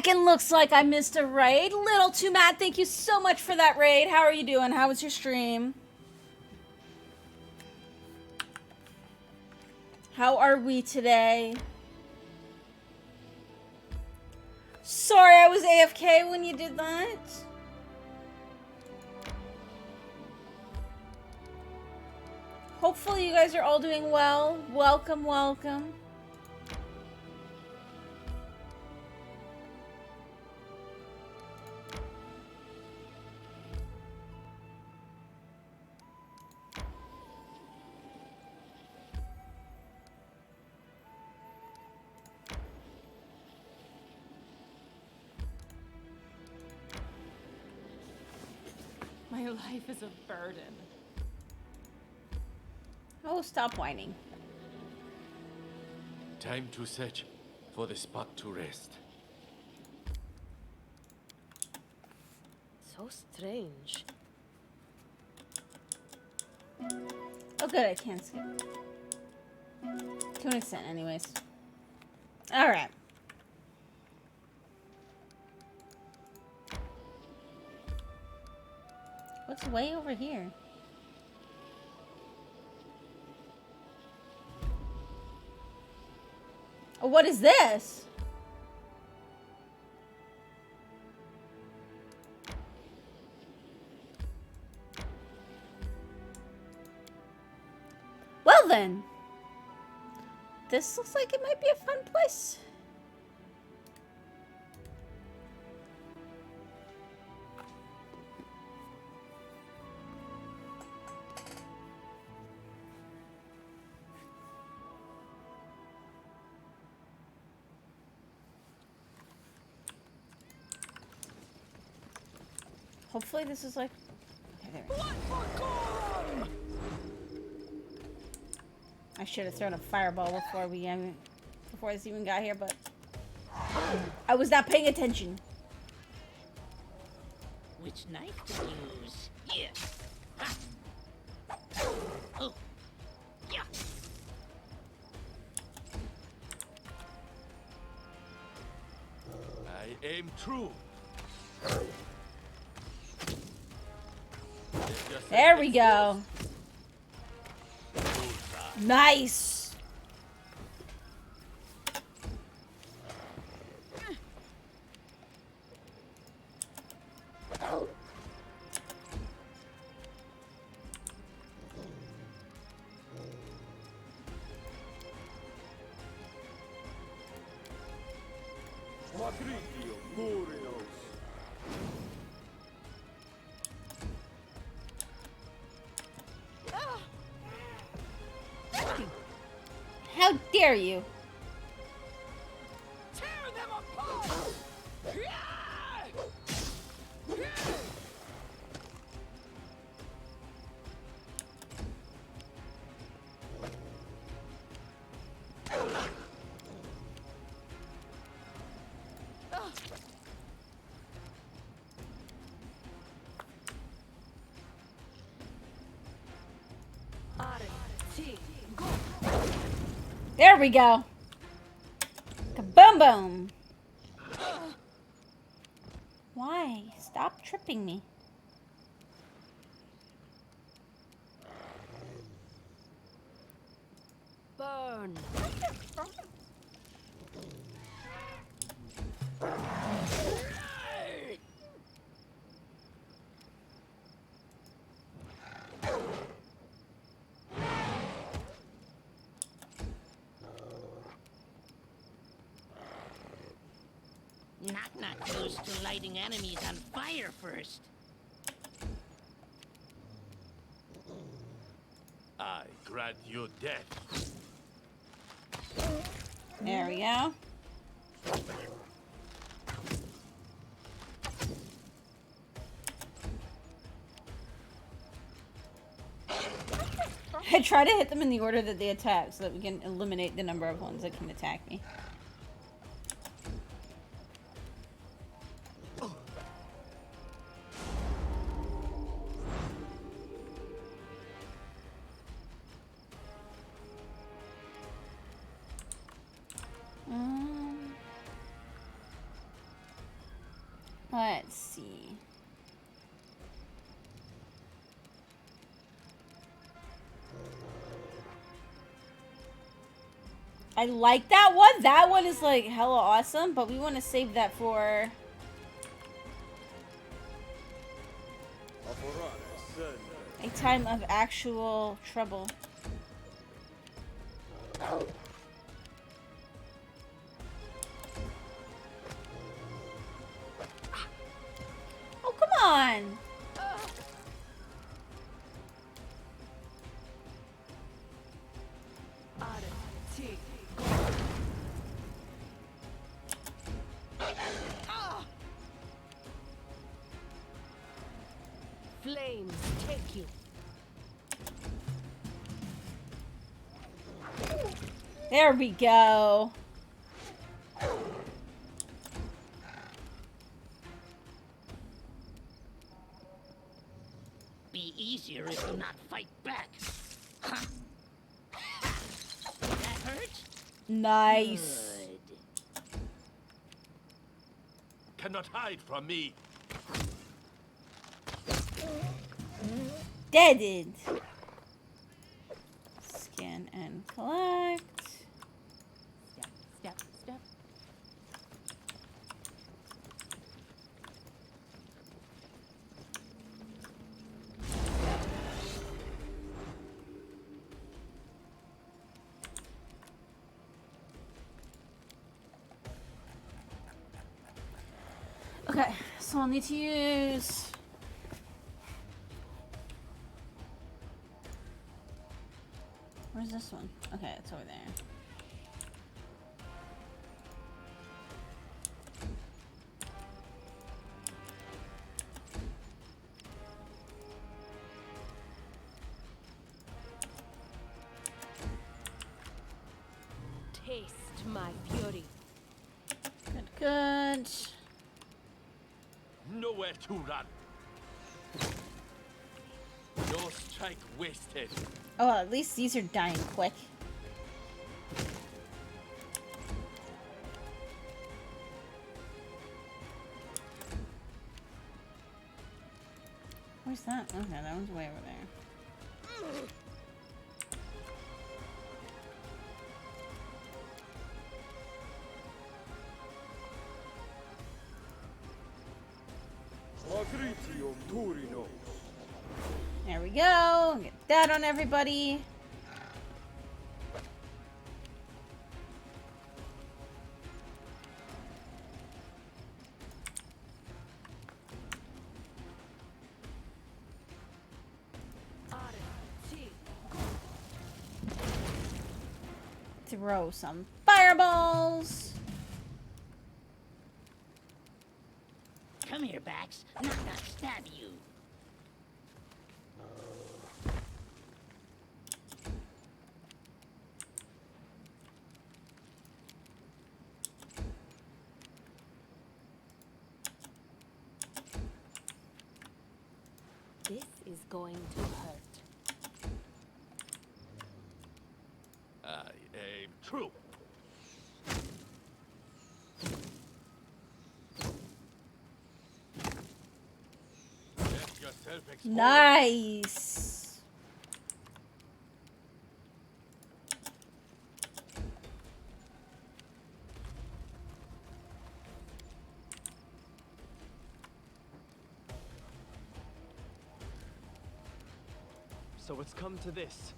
back, and looks like I missed a raid. Little Too Mad, thank you so much for that raid. How are you doing? How was your stream? How are we today? Sorry I was AFK when you did that. Hopefully you guys are all doing well. Welcome, welcome. My life is a burden. Oh, stop whining. Time to search for the spot to rest. So strange. Oh good, I can skip. To an extent, anyways. Alright. What's way over here? Oh, what is this? Well then. This looks like it might be a fun place. Hopefully this is like... Okay, there we go. I should have thrown a fireball before this even got here, but I was not paying attention. Which knife to use? Yes. Ha. Oh. Yeah. I aim true. There we go. Nice. How dare you? Tear them apart! There we go. Kaboom boom. Why? Stop tripping me. Burn. Not used to lighting enemies on fire first. I grant you death. There we go. I try to hit them in the order that they attack so that we can eliminate the number of ones that can attack me. Let's see. I like that one. That one is like hella awesome, but we want to save that for a time of actual trouble. Oh, come on. Flames take you. There we go. Be easier if you not fight back. Huh. That hurt? Nice. Good. Cannot hide from me. Deaded. Scan and collect. Step, step, step. Okay, so I'll need to use... Where's this one? Okay, it's over there. Taste my fury. Good, good. Nowhere to run. No strike wasted. Oh, well, at least these are dying quick. Where's that? Okay, that one's way over there. There we go. Get that on everybody. Throw some fireballs. Come here, Bax. Not stab you. This is going to hurt. I aim true. Let yourself explode. Nice. So it's come to this.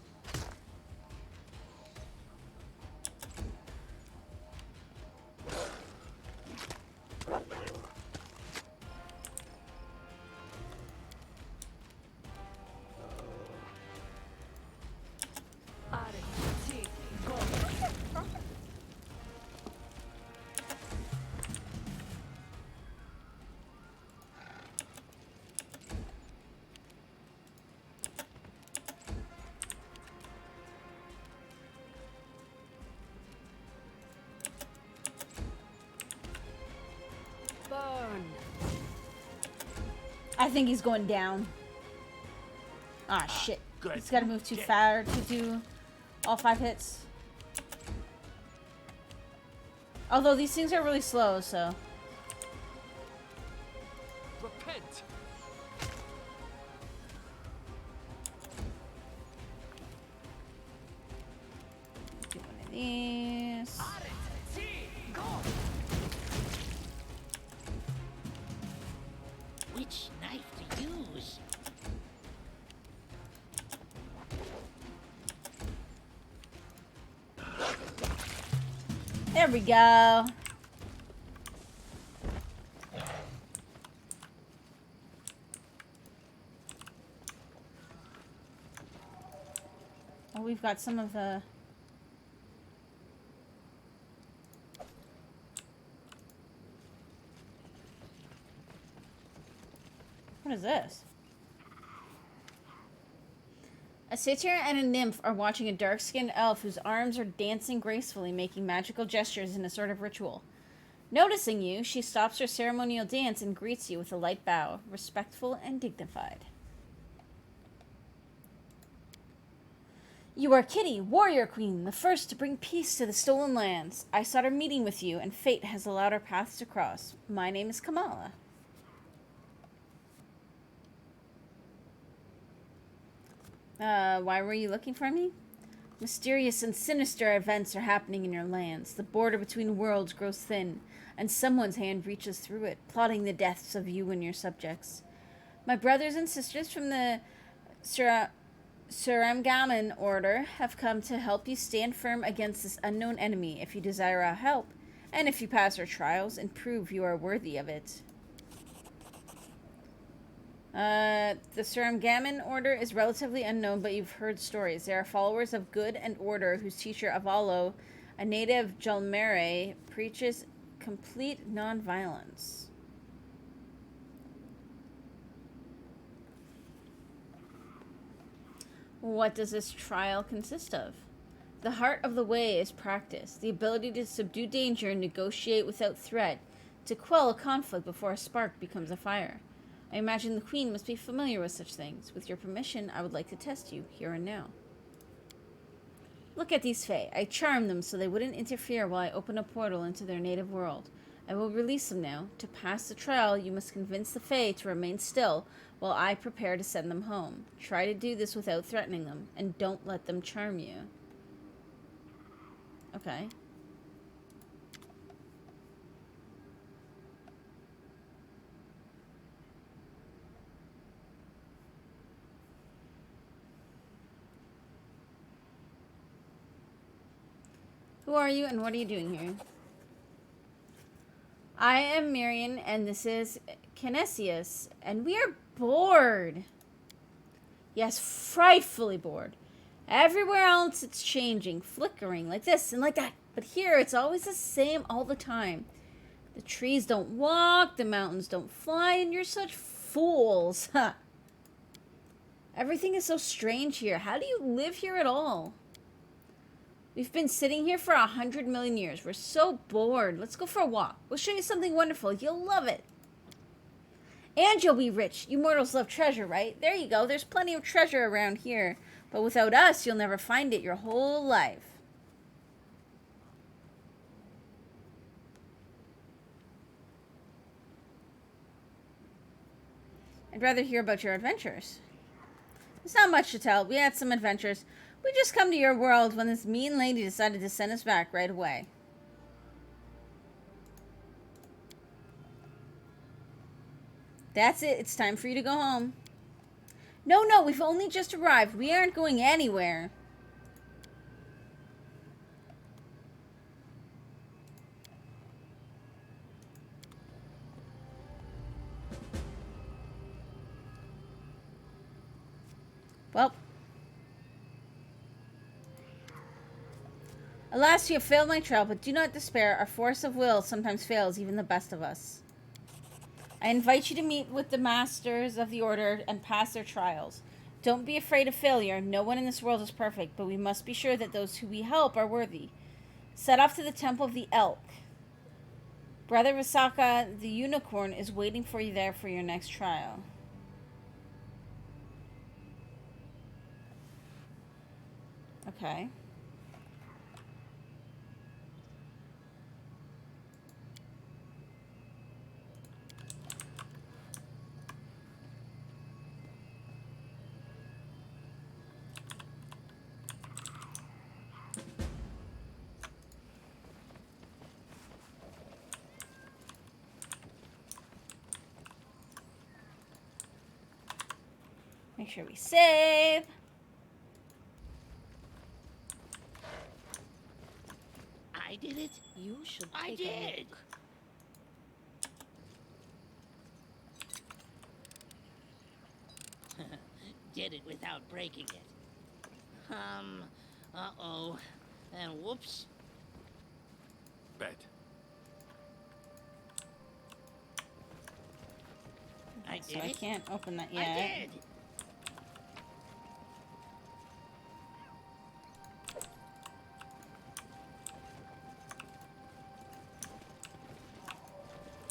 Burn. I think he's going down. Ah, shit. good. He's got to move too far to do all 5 hits. Although these things are really slow, so. Repent! Do one of these. Which knife to use? There we go. Oh, we've got some of the... What is this? A satyr and a nymph are watching a dark-skinned elf whose arms are dancing gracefully, making magical gestures in a sort of ritual. Noticing you, she stops her ceremonial dance and greets you with a light bow, respectful and dignified. You are Kitty, warrior queen, the first to bring peace to the stolen lands. I sought a meeting with you, and fate has allowed our paths to cross. My name is Kamala. Why were you looking for me? Mysterious and sinister events are happening in your lands. The border between worlds grows thin, and someone's hand reaches through it, plotting the deaths of you and your subjects. My brothers and sisters from the Suramgaman Order have come to help you stand firm against this unknown enemy if you desire our help, and if you pass our trials and prove you are worthy of it. The Suramgaman Order is relatively unknown, but you've heard stories. They are followers of Good and Order, whose teacher Avalo, a native Jalmere, preaches complete non-violence. What does this trial consist of? The heart of the way is practice, the ability to subdue danger and negotiate without threat, to quell a conflict before a spark becomes a fire. I imagine the Queen must be familiar with such things. With your permission, I would like to test you, here and now. Look at these Fae. I charmed them so they wouldn't interfere while I open a portal into their native world. I will release them now. To pass the trial, you must convince the Fae to remain still while I prepare to send them home. Try to do this without threatening them, and don't let them charm you. Okay. Who are you and what are you doing here? I am Miriam and this is Kinesius, and we are bored. Yes, frightfully bored. Everywhere else it's changing, flickering, like this and like that. But here it's always the same all the time. The trees don't walk, the mountains don't fly, and you're such fools. Huh. Everything is so strange here. How do you live here at all? We've been sitting here for 100 million years. We're so bored. Let's go for a walk. We'll show you something wonderful. You'll love it. And you'll be rich. You mortals love treasure, right? There you go. There's plenty of treasure around here. But without us, you'll never find it your whole life. I'd rather hear about your adventures. There's not much to tell. We had some adventures. We just come to your world when this mean lady decided to send us back right away. That's it. It's time for you to go home. No, we've only just arrived. We aren't going anywhere. Well. Alas, you have failed my trial, but do not despair. Our force of will sometimes fails even the best of us. I invite you to meet with the masters of the order and pass their trials. Don't be afraid of failure. No one in this world is perfect, but we must be sure that those who we help are worthy. Set off to the Temple of the Elk. Brother Visaka, the unicorn, is waiting for you there for your next trial. Okay. Make sure we save. I did it. You should I take a did. look. Did it without breaking it. Uh-oh. And whoops. Bet. I So did I it. can't open that I yet. did.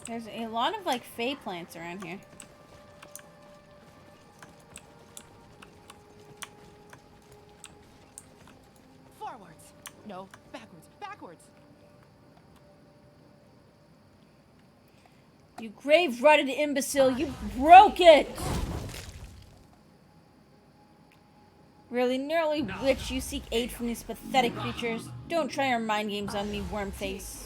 There's a lot of like fey plants around here. Forwards. No, backwards. Backwards. You grave-rotted imbecile, you broke it! Really gnarly witch, you seek aid from these pathetic creatures. Don't try your mind games on me, worm face.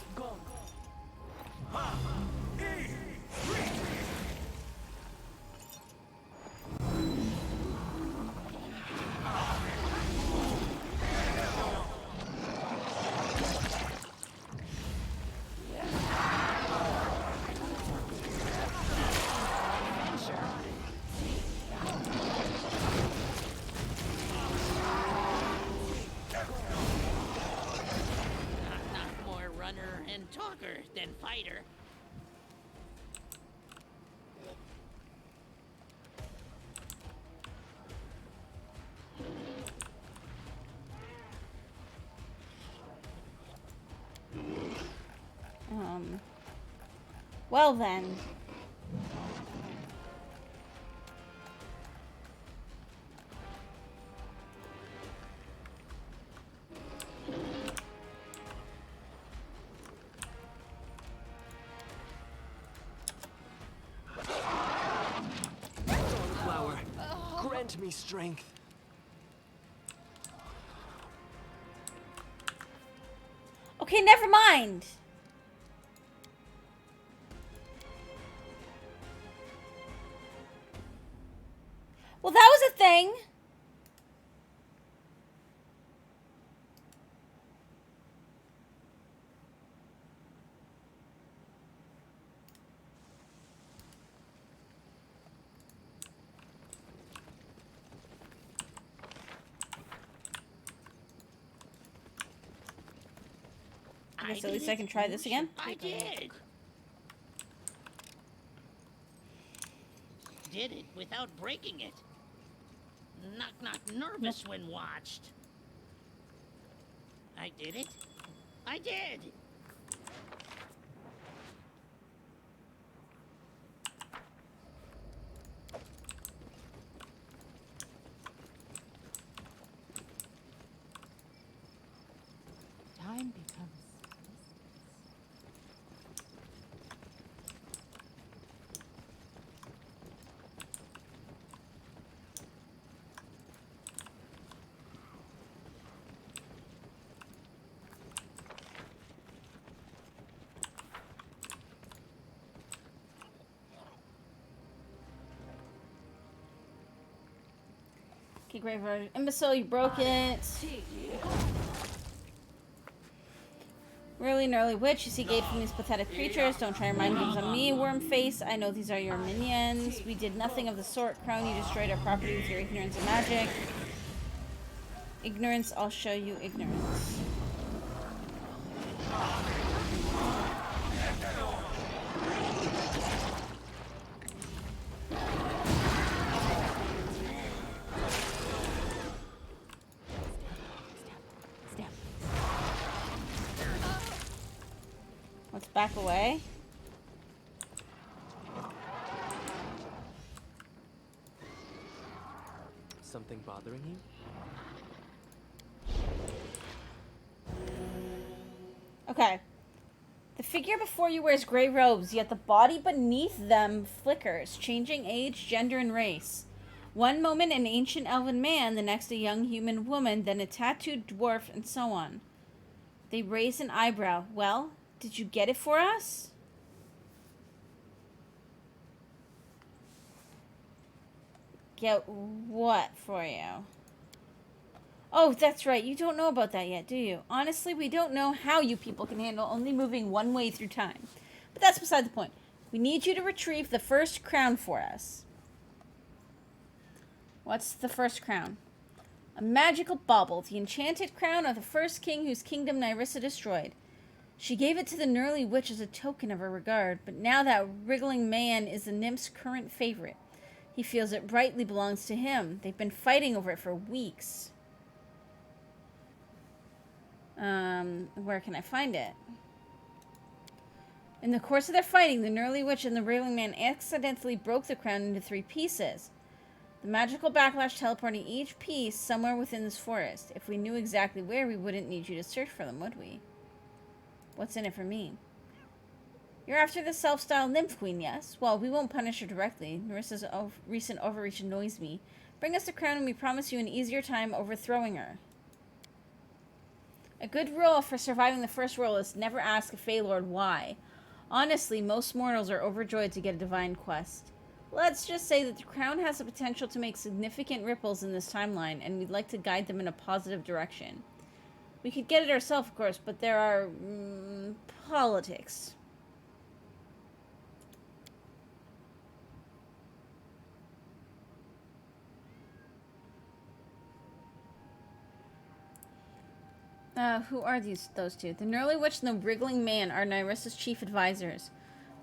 Not more runner and talker than fighter. Well then. Flower, grant me strength. Okay, never mind. Well, that was a thing. I guess at least I can try this again. I did. Did it without breaking it. Not nervous when watched. I did it. I did. Time becomes. Okay, graveyard imbecile, you broke it. Really gnarly witch, you seek aid from these pathetic creatures. Don't try your mind games on me, worm face. I know these are your minions. We did nothing of the sort. Crown, you destroyed our property with your ignorance of magic. Ignorance, I'll show you ignorance. Step. Let's back away. Something bothering you? Okay. The figure before you wears gray robes, yet the body beneath them flickers, changing age, gender, and race. One moment an ancient elven man, the next a young human woman, then a tattooed dwarf, and so on. They raise an eyebrow. Well, did you get it for us? Get what for you? Oh, that's right. You don't know about that yet, do you? Honestly, we don't know how you people can handle only moving one way through time. But that's beside the point. We need you to retrieve the first crown for us. What's the first crown? A magical bauble, the enchanted crown of the first king whose kingdom Nyrissa destroyed. She gave it to the Gnurly Witch as a token of her regard, but now that wriggling man is the nymph's current favorite. He feels it rightly belongs to him. They've been fighting over it for weeks. Where can I find it? In the course of their fighting, the Gnurly Witch and the wriggling man accidentally broke the crown into 3 pieces. The magical backlash teleporting each piece somewhere within this forest. If we knew exactly where, we wouldn't need you to search for them, would we? What's in it for me? You're after the self-styled nymph queen, yes? Well, we won't punish her directly. Narissa's recent overreach annoys me. Bring us the crown and we promise you an easier time overthrowing her. A good rule for surviving the first roll is never ask a Fey Lord why. Honestly, most mortals are overjoyed to get a divine quest. Let's just say that the crown has the potential to make significant ripples in this timeline, and we'd like to guide them in a positive direction. We could get it ourselves, of course, but there are... politics. Who are those two? The Gnurly Witch and the Wriggling Man are Nyrissa's chief advisors.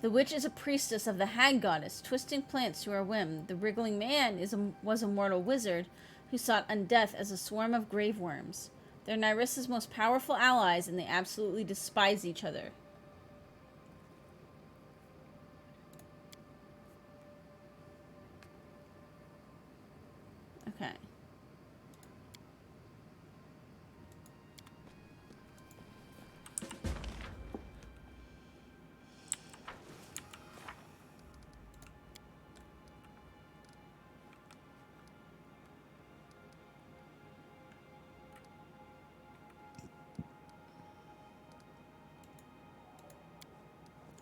The witch is a priestess of the hag goddess, twisting plants to her whim. The Wriggling Man was a mortal wizard who sought undeath as a swarm of grave worms. They're Nyrissa's most powerful allies, and they absolutely despise each other. Okay.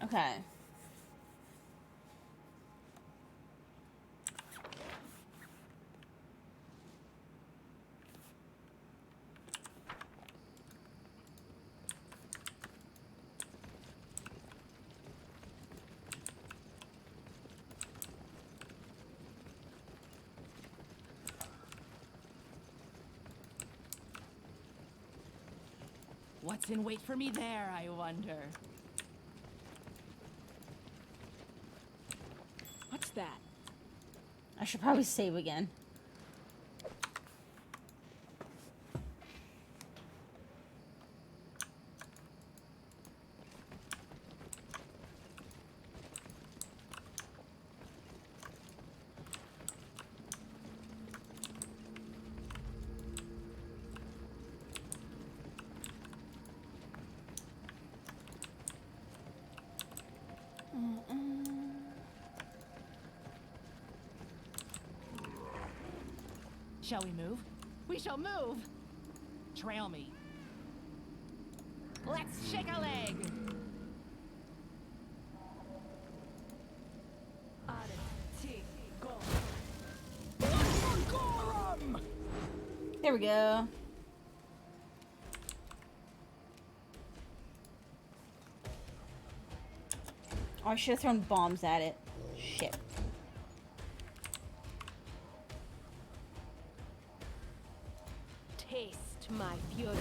Okay. What's in wait for me there, I wonder? What's that? I should probably save again. Shall we move? We shall move! Trail me. Let's shake a leg! There we go. Oh, I should have thrown bombs at it. Shit. Taste my fury.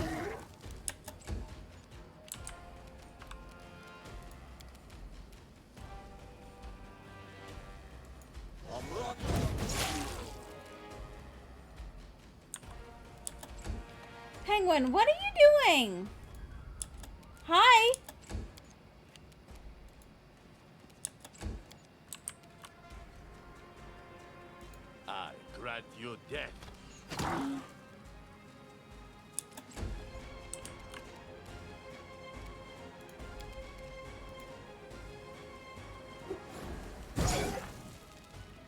Penguin, what are you doing? Hi. I grant you death.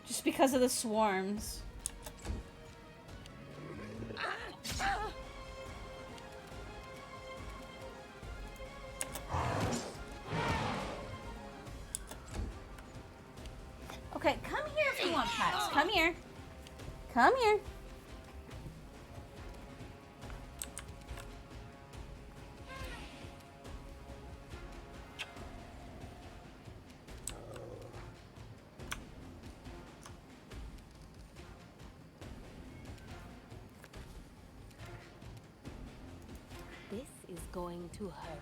Just because of the swarms. Okay, come here if you want pets. Come here. Come here. This is going to hurt.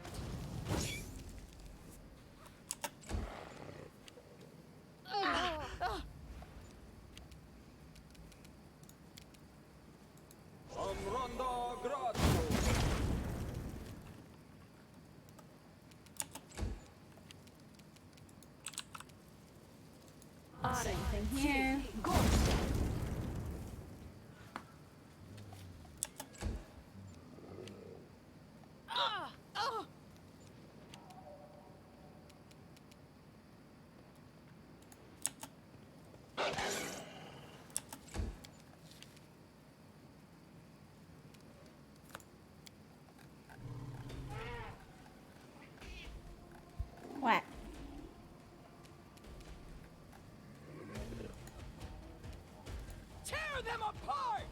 Same thing here. What? Tear them apart!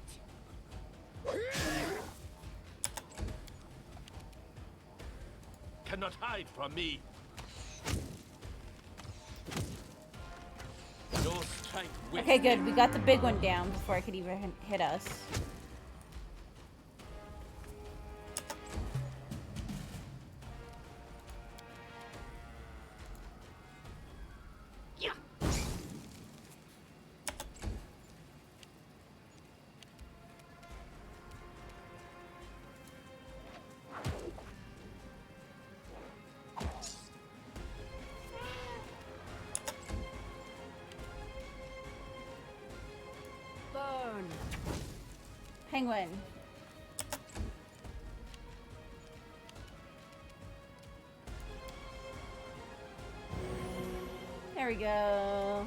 Cannot hide from me. No strength with Okay, good. We got the big one down before it could even hit us. Yeah. Burn. Penguin. There we go.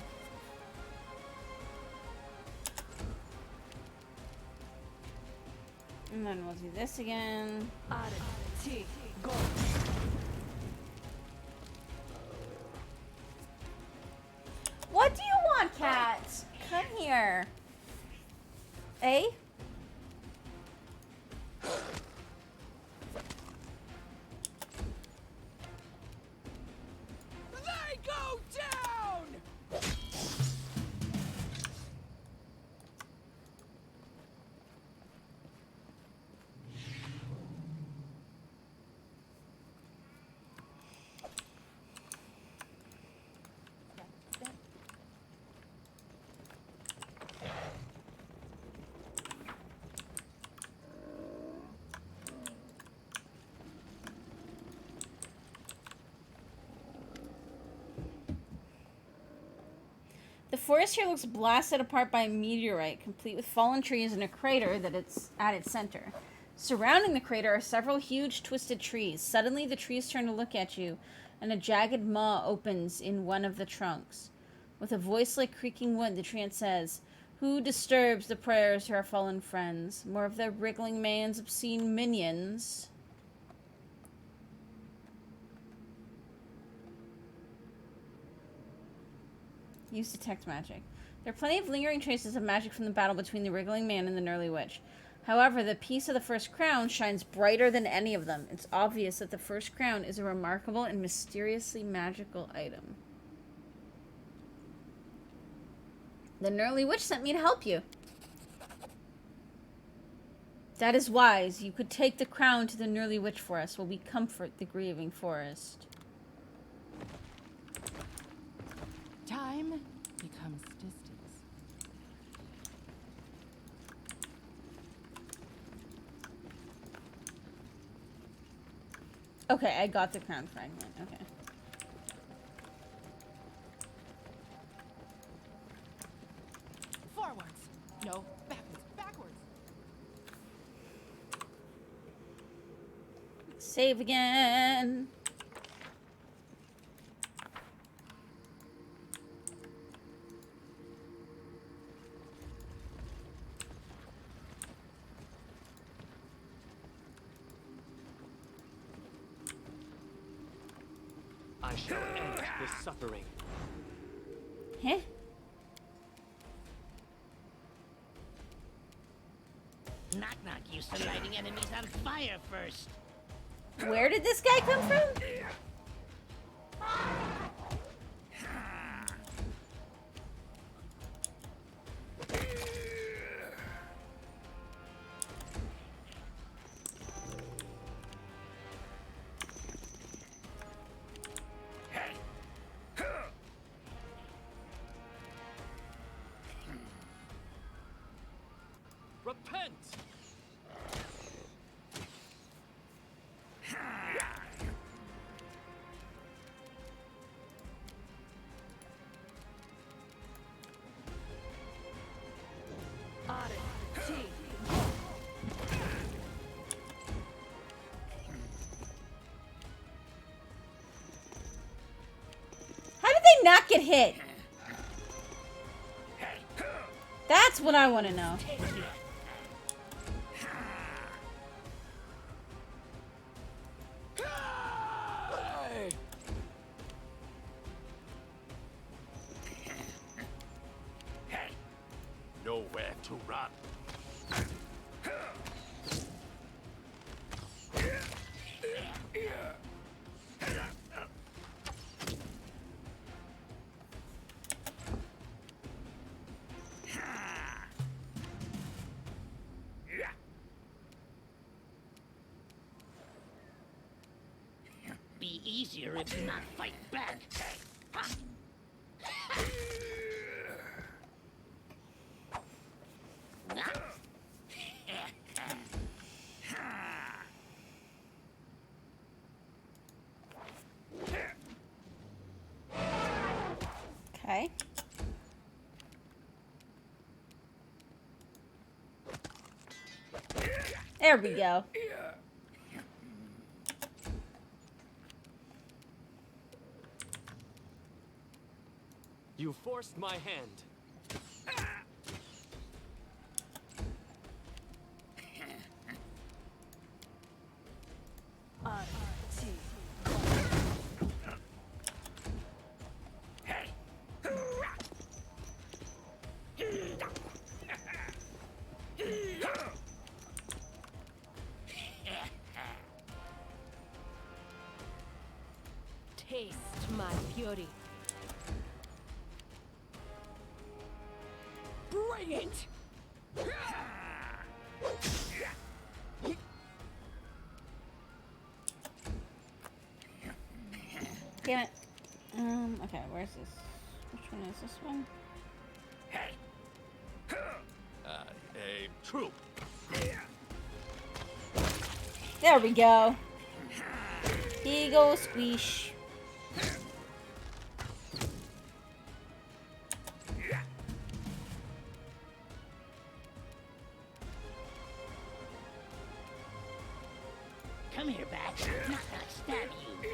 And then we'll do this again. Go. What do you want, cat? Come here. Eh? They go down! The forest here looks blasted apart by a meteorite, complete with fallen trees and a crater that it's at its center. Surrounding the crater are several huge twisted trees. Suddenly, the trees turn to look at you, and a jagged maw opens in one of the trunks. With a voice like creaking wood, the treant says, "Who disturbs the prayers of our fallen friends? More of their wriggling man's obscene minions." Use detect magic. There are plenty of lingering traces of magic from the battle between the wriggling man and the gnarly witch. However, the piece of the first crown shines brighter than any of them. It's obvious that the first crown is a remarkable and mysteriously magical item. The gnarly witch sent me to help you. That is wise. You could take the crown to the gnarly witch for us while we comfort the grieving forest. Time becomes distance. Okay, I got the crown fragment. Okay. Forwards. No, backwards. Backwards. Save again. I shall end this suffering. Huh? used to lighting enemies on fire first. Where did this guy come from? Repent! Arti, How did they not get hit? That's what I want to know. Nowhere to run. Be easier if you not fight back. Okay. There we go. You forced my hand. arti. Taste my fury. Bring it! Damn it. Okay, where's this? Which one is this one? Aim true. There we go. Eagle squish. Come here, Bat. I'm not gonna stab you.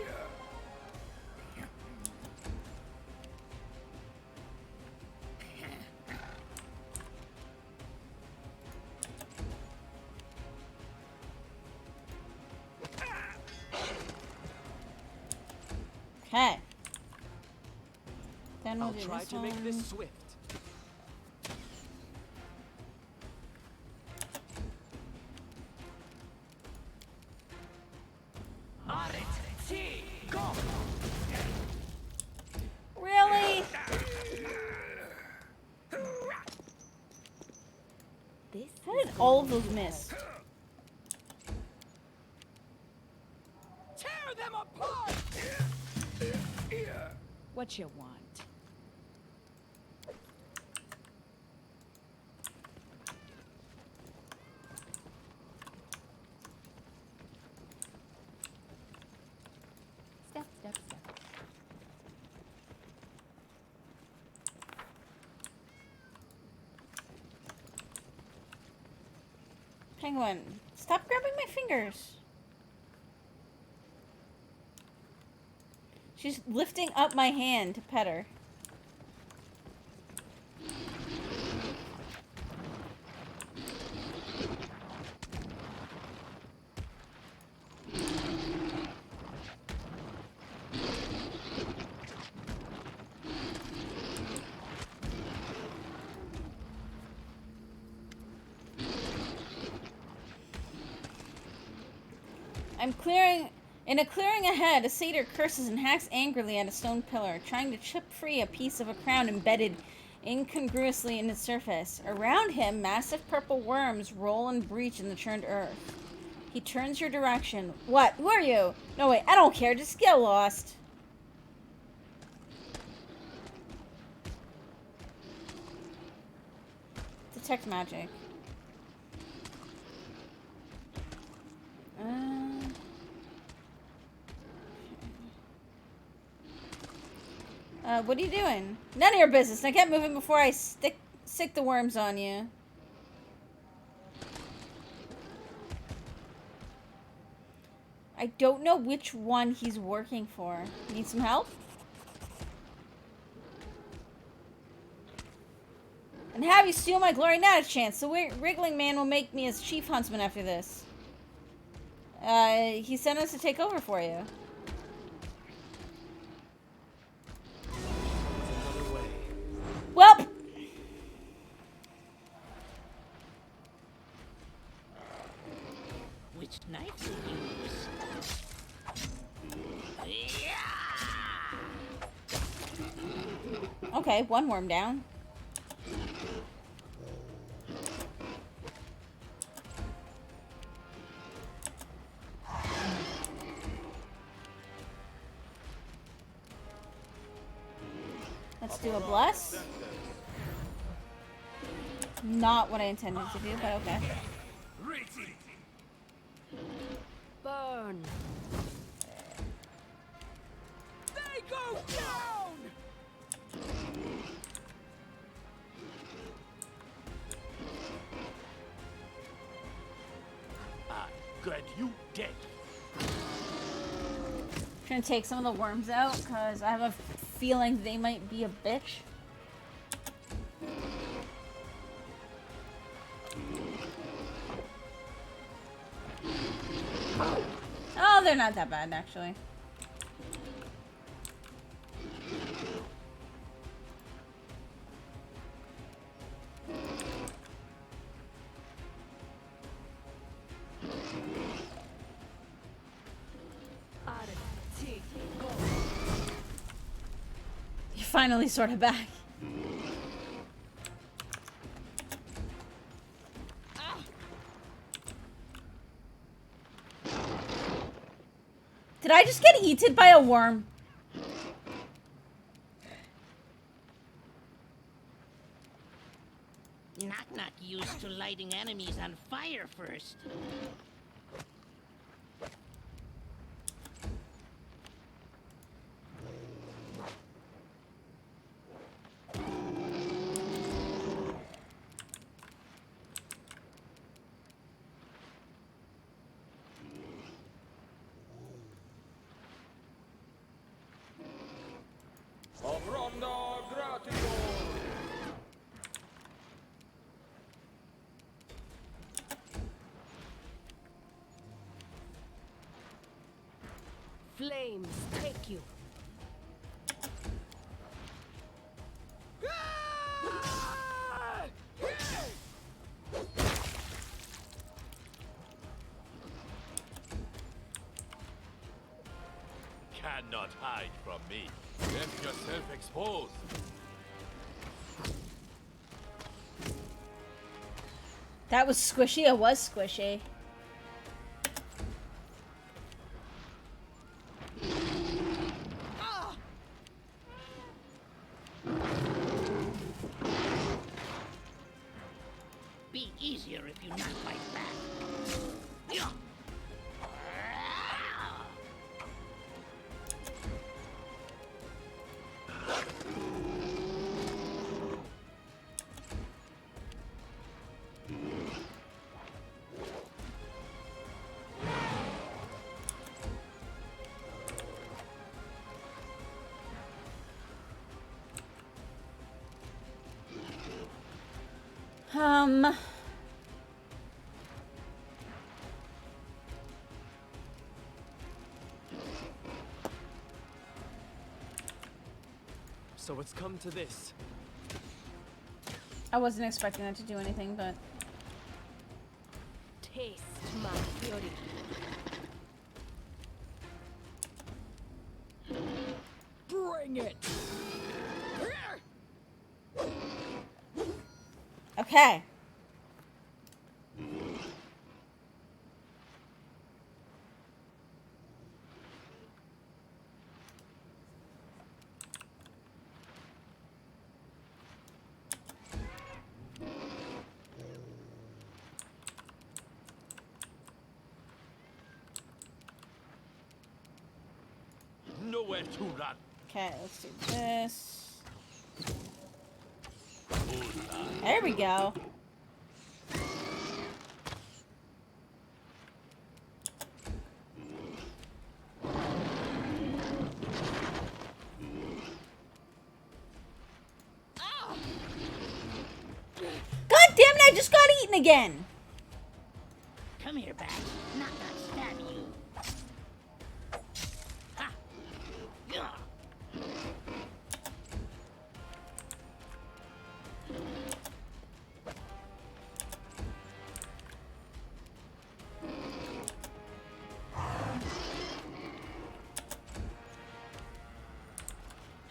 Okay. Then we'll I'll do try this to one. make this swift. Arti, go! Really? This How is did all of going those to miss? hurt. Tear them apart! What you want? Step, step, step. Penguin, stop grabbing my fingers. She's lifting up my hand to pet her. In a clearing ahead, a satyr curses and hacks angrily at a stone pillar, trying to chip free a piece of a crown embedded incongruously in its surface. Around him, massive purple worms roll and breach in the churned earth. He turns your direction. What? Who are you? No, wait, I don't care. Just get lost. Detect magic. What are you doing? None of your business. Now get moving before I stick the worms on you. I don't know which one he's working for. Need some help? And have you steal my glory? Not a chance. The wriggling man will make me his chief huntsman after this. He sent us to take over for you. Another way. Welp! Which knife to use? Yeah! Okay, one worm down. Let's do a bless. Not what I intended to do, but okay. Burn. They go down! I'm glad you dead. Trying to take some of the worms out because I have a feeling they might be a bitch. Oh, they're not that bad actually. You're finally sort of back. Did I just get eaten by a worm? Knock used to lighting enemies on fire first. Flames take you. Cannot hide from me. Get yourself exposed. That was squishy. It was squishy. Be easier if you not fight back. Yeah. So it's come to this. I wasn't expecting that to do anything, but Taste my fury. Bring it. Okay. Nowhere to run. Okay, let's do this. Bullseye. There we go. God damn it, I just got eaten again. Come here, Bat. Not gonna stab you. Ha! Yeah.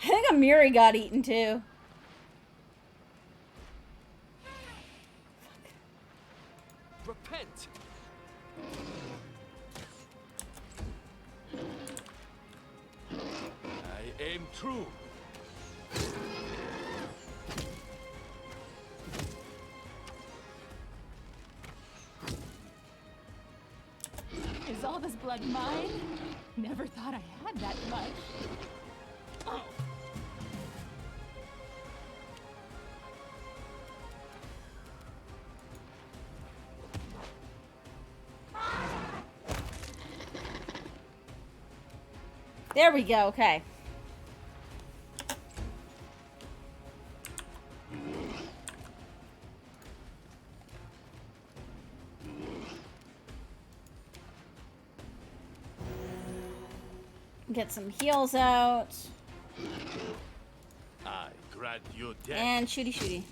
I think Amiri got eaten too. Repent! I aim true. Is all this blood mine? Never thought I had that much. Oh. There we go, okay. Get some heals out. I grant you death. And shooty shooty.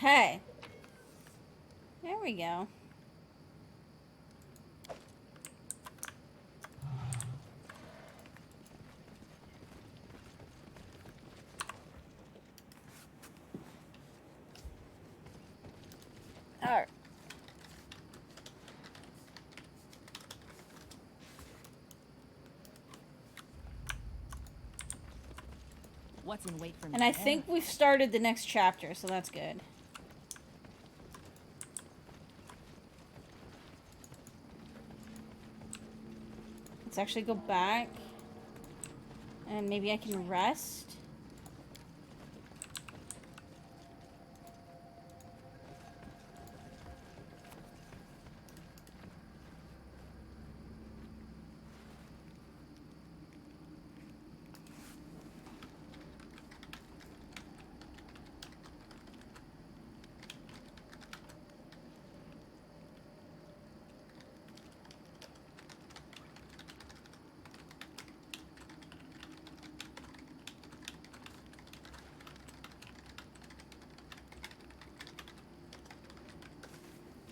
Okay. There we go. All right. What's in wait for me? And I there? think we've started the next chapter, so that's good. Let's actually go back. And maybe I can rest.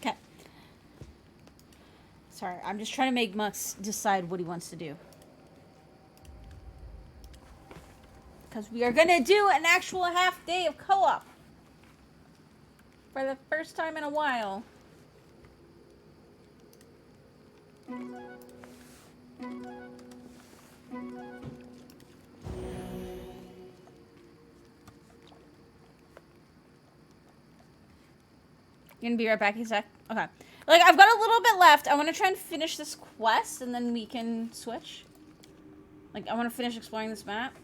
Okay. Sorry, I'm just trying to make Mux decide what he wants to do. Because we are going to do an actual half day of co-op. For the first time in a while. You're gonna be right back, Isaac? Okay. Like, I've got a little bit left. I want to try and finish this quest, and then we can switch. Like, I want to finish exploring this map.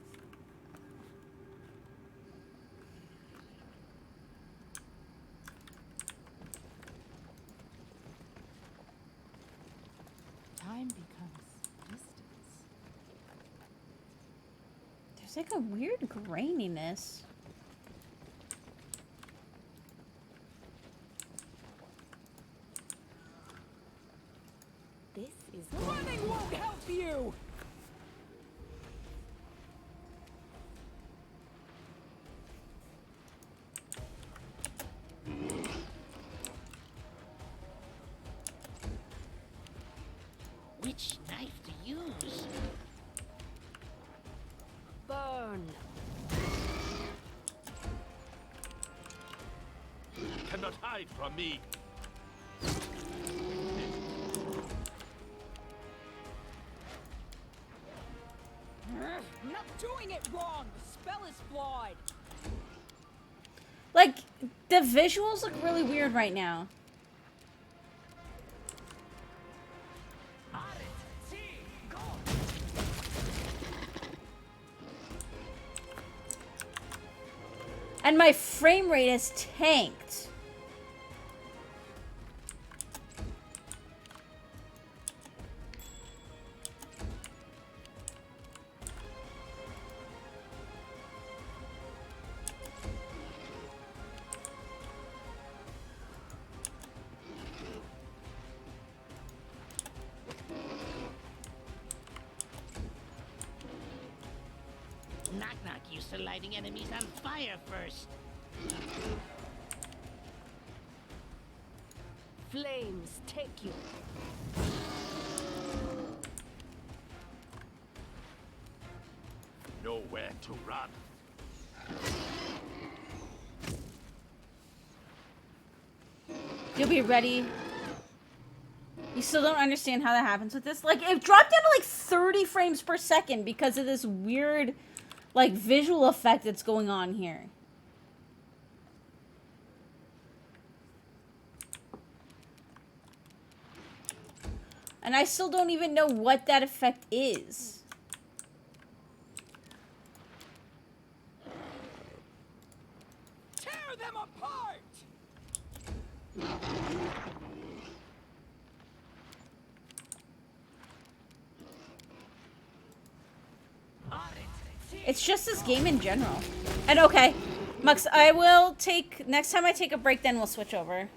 Time becomes distance. There's like a weird graininess. goes. Burn. Cannot hide from me. I'm not doing it wrong. The spell is flawed. Like, the visuals look really weird right now. And my frame rate has tanked. Knock Knock used to lighting enemies on fire first. Flames take you. Nowhere to run. You'll be ready. You still don't understand how that happens with this? Like, it dropped down to like 30 frames per second because of this weird, like, visual effect that's going on here. And I still don't even know what that effect is. Tear them apart. It's just this game in general. And okay, Mux, I will take, next time I take a break, then we'll switch over.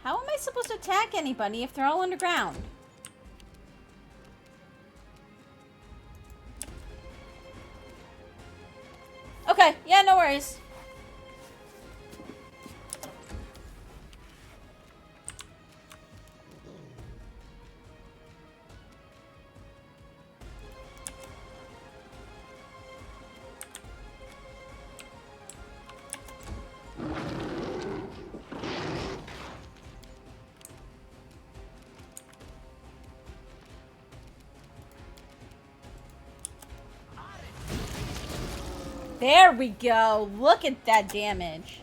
How am I supposed to attack anybody if they're all underground? Okay, yeah, no worries. There we go. Look at that damage.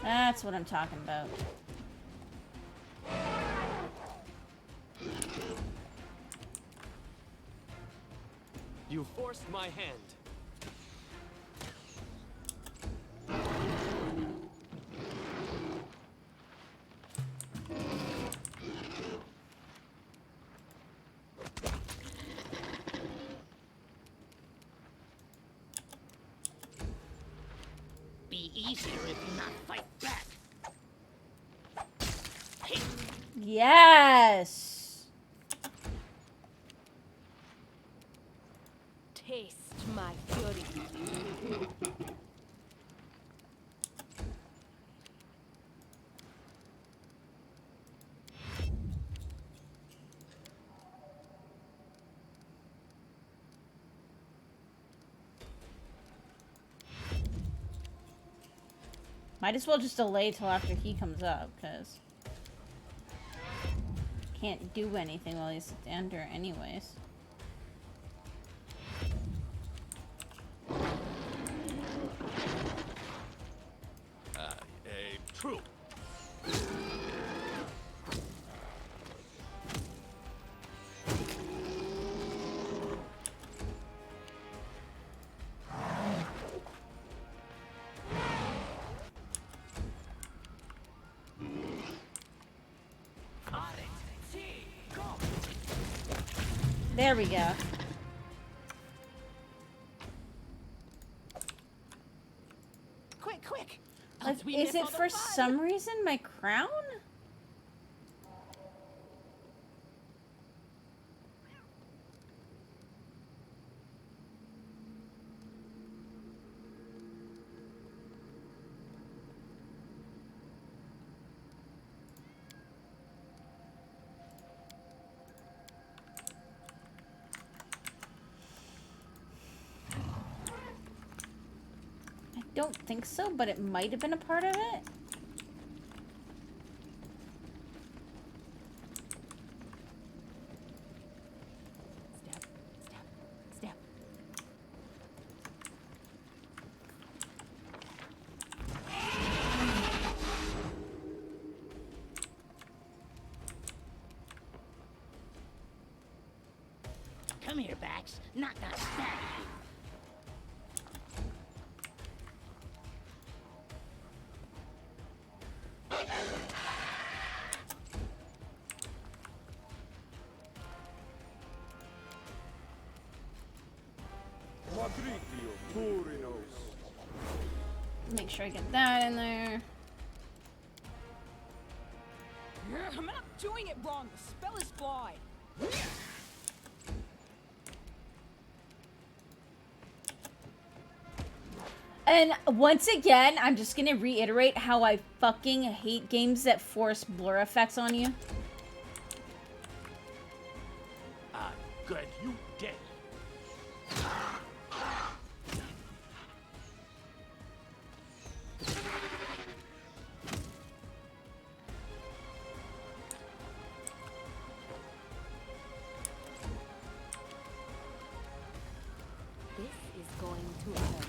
That's what I'm talking about. You forced my hand. Be easier if you not fight back. Hey, Yes. Taste my fury. Might as well just delay till after he comes up, because can't do anything while he's under anyways. I aim true. There we go. Quick, quick! Like, Else we is miss it all the for fun. some reason my crown? I don't think so, but it might have been a part of it. Step, step, step. Come here, Bax. Knock, knock, stab you. Make sure I get that in there. I'm not doing it wrong. The spell is flawed. And once again, I'm just gonna reiterate how I fucking hate games that force blur effects on you. Ah, good, you dead. This is going to hurt.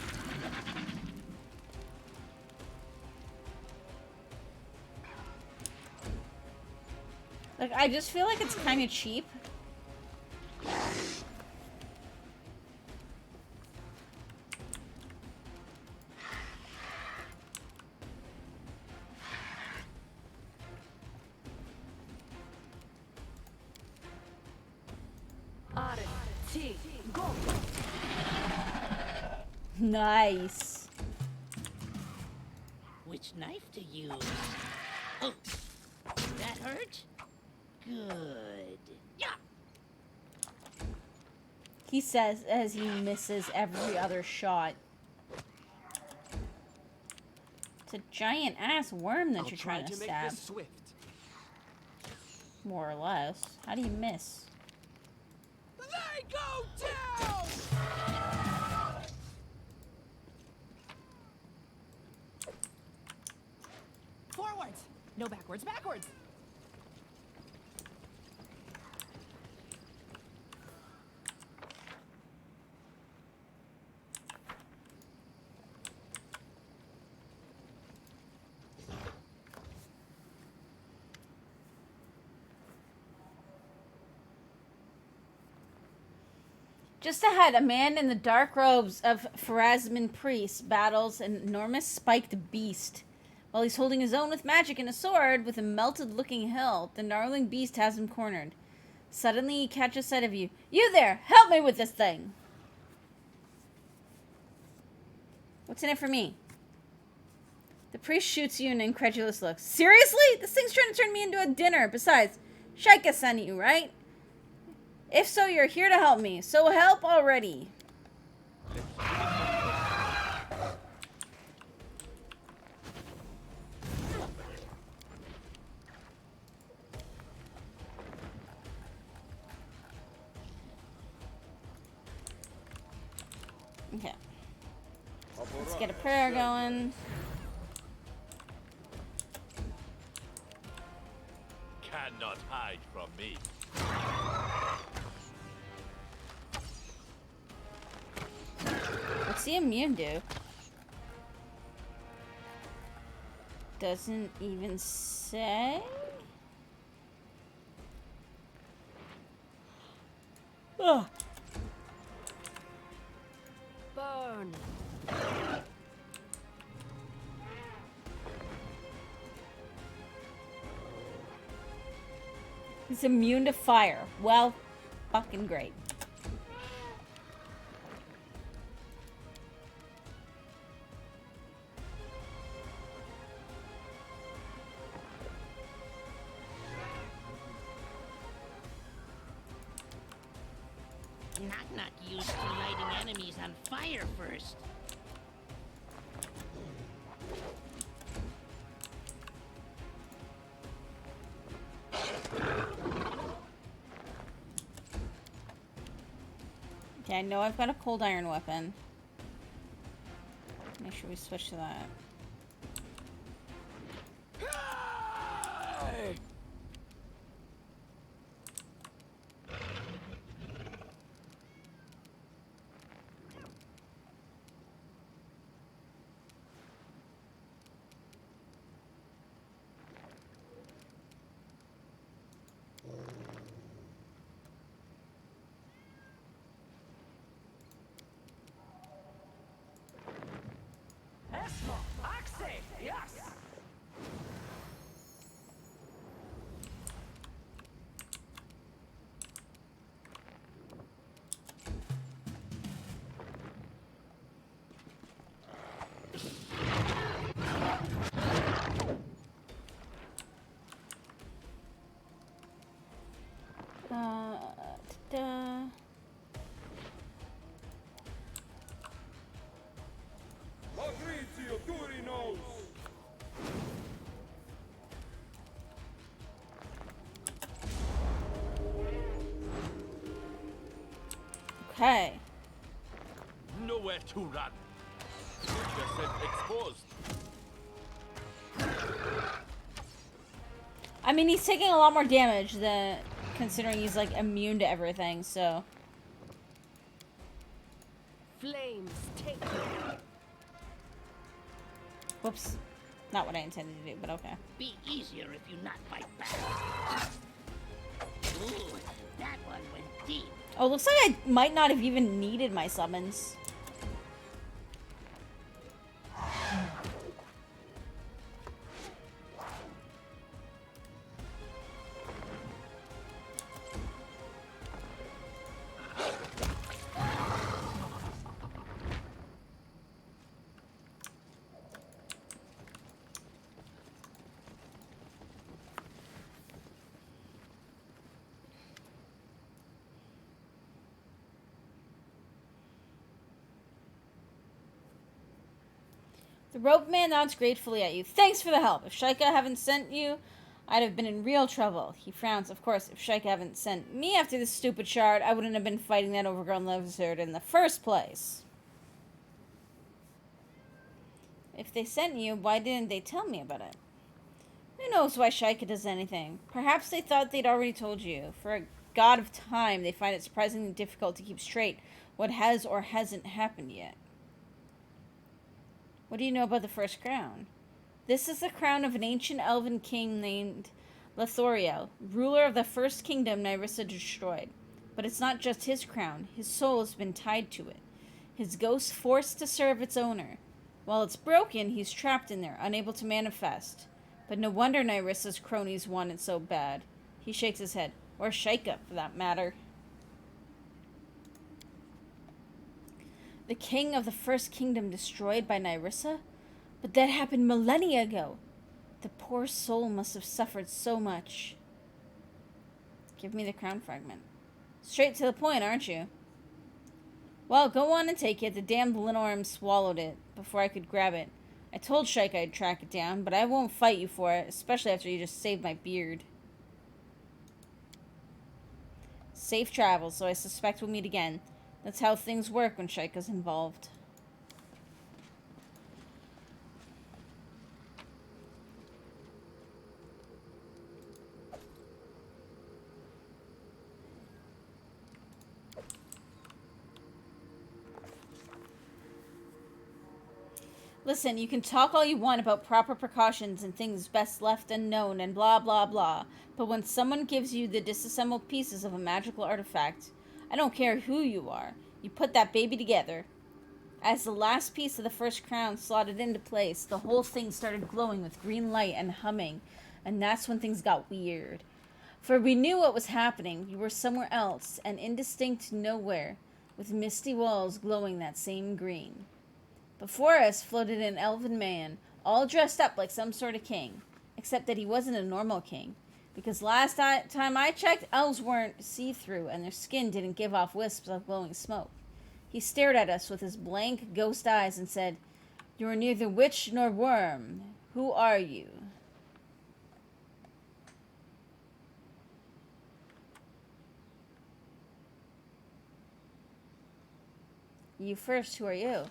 Like, I just feel like it's kind of cheap. R-T, go! Nice. Which knife to use? Oh, that hurt? Good. Yeah. He says as he misses every other shot. It's a giant ass worm that I'll you're try trying to to make stab. this swift. More or less. How do you miss? They go down! Forwards! No backwards, backwards! Just ahead, a man in the dark robes of Pharasman priest battles an enormous spiked beast. While he's holding his own with magic and a sword with a melted-looking hilt, the gnarling beast has him cornered. Suddenly, he catches sight of you. You there! Help me with this thing! What's in it for me? The priest shoots you an incredulous look. Seriously? This thing's trying to turn me into a dinner. Besides, Shaika sent you, right? If so, you're here to help me. So help already. Okay. Let's get a prayer going. Cannot hide from me. What's the immune do? Doesn't even say. Ugh. Burn! He's immune to fire. Well, fucking great. Knock-knock used to lighting enemies on fire first. Okay, I know I've got a cold iron weapon. Make sure we switch to that. Da. Okay. Nowhere to run. Make yourself exposed. I mean, he's taking a lot more damage than considering he's like immune to everything, so. Flames take Whoops. Not what I intended to do, but okay. Be easier if you not fight back. Ooh, that one went deep. Oh, looks like I might not have even needed my summons. The rope man nods gratefully at you. Thanks for the help. If Shaika hadn't sent you, I'd have been in real trouble. He frowns. Of course, if Shaika hadn't sent me after this stupid shard, I wouldn't have been fighting that overgrown lizard in the first place. If they sent you, why didn't they tell me about it? Who knows why Shaika does anything? Perhaps they thought they'd already told you. For a god of time, they find it surprisingly difficult to keep straight what has or hasn't happened yet. What do you know about the first crown? This is the crown of an ancient elven king named Lethoriel, ruler of the first kingdom Nyrissa destroyed. But it's not just his crown. His soul has been tied to it. His ghost forced to serve its owner. While it's broken, he's trapped in there, unable to manifest. But no wonder Nyrissa's cronies want it so bad. He shakes his head. Or Shaika, for that matter. The king of the first kingdom destroyed by Nyrissa? But that happened millennia ago. The poor soul must have suffered so much. Give me the crown fragment. Straight to the point, aren't you? Well, go on and take it. The damned Linorm swallowed it before I could grab it. I told Shaika I'd track it down, but I won't fight you for it, especially after you just saved my beard. Safe travels, so I suspect we'll meet again. That's how things work when Shaika's involved. Listen, you can talk all you want about proper precautions and things best left unknown and blah blah blah, but when someone gives you the disassembled pieces of a magical artifact, I don't care who you are, you put that baby together. As the last piece of the first crown slotted into place, the whole thing started glowing with green light and humming, and that's when things got weird. For we knew what was happening. We were somewhere else, and indistinct nowhere, with misty walls glowing that same green. Before us floated an elven man, all dressed up like some sort of king, except that he wasn't a normal king, because last time I checked, elves weren't see-through, and their skin didn't give off wisps of glowing smoke. He stared at us with his blank ghost eyes and said, "You are neither witch nor worm. Who are you?" You first, who are you?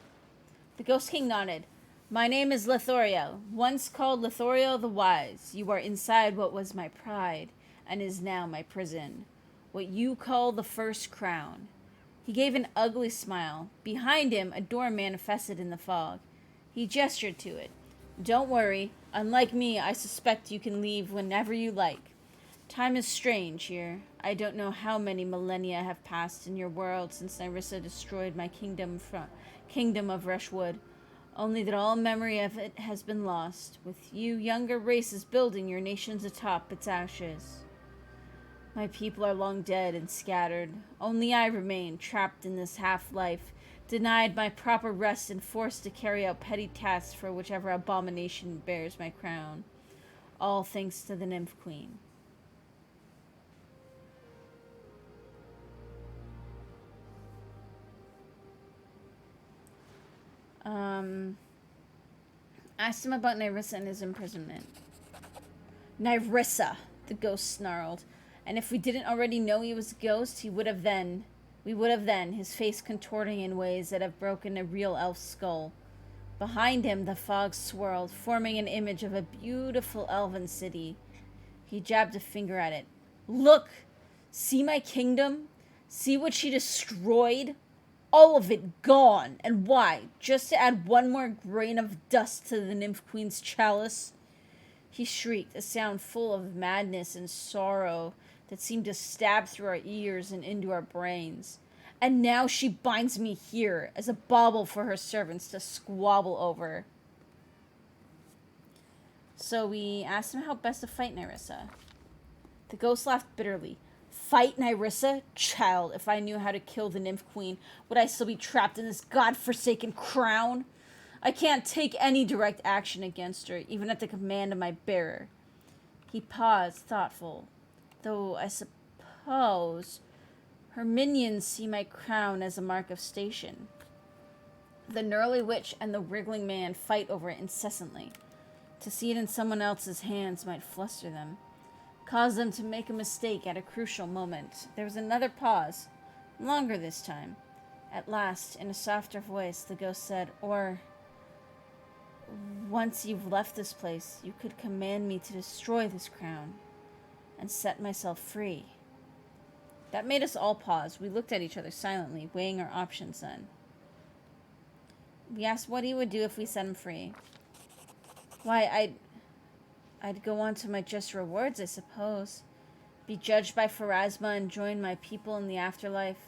The Ghost King nodded. My name is Lithorio, once called Lithorio the Wise. You are inside what was my pride, and is now my prison. What you call the First Crown. He gave an ugly smile. Behind him, a door manifested in the fog. He gestured to it. Don't worry. Unlike me, I suspect you can leave whenever you like. Time is strange here. I don't know how many millennia have passed in your world since Nyrissa destroyed my kingdom of Rushwood. Only that all memory of it has been lost, with you younger races building your nations atop its ashes. My people are long dead and scattered. Only I remain, trapped in this half-life, denied my proper rest and forced to carry out petty tasks for whichever abomination bears my crown. All thanks to the Nymph Queen. Asked him about Nyrissa and his imprisonment. Nyrissa, the ghost snarled. And if we didn't already know he was a ghost, we would have then, his face contorting in ways that have broken a real elf's skull. Behind him, the fog swirled, forming an image of a beautiful elven city. He jabbed a finger at it. Look! See my kingdom? See what she destroyed? All of it gone. And why? Just to add one more grain of dust to the Nymph Queen's chalice? He shrieked, a sound full of madness and sorrow that seemed to stab through our ears and into our brains. And now she binds me here as a bauble for her servants to squabble over. So we asked him how best to fight Nyrissa. The ghost laughed bitterly. Fight Nyrissa? Child, if I knew how to kill the Nymph Queen, would I still be trapped in this godforsaken crown? I can't take any direct action against her, even at the command of my bearer. He paused, thoughtful. Though I suppose her minions see my crown as a mark of station. The gnarly witch and the wriggling man fight over it incessantly. To see it in someone else's hands might fluster them. Cause them to make a mistake at a crucial moment. There was another pause. Longer this time. At last, in a softer voice, the ghost said, Or, once you've left this place, you could command me to destroy this crown and set myself free. That made us all pause. We looked at each other silently, weighing our options then. We asked what he would do if we set him free. Why, I'd go on to my just rewards, I suppose. Be judged by Pharasma and join my people in the afterlife.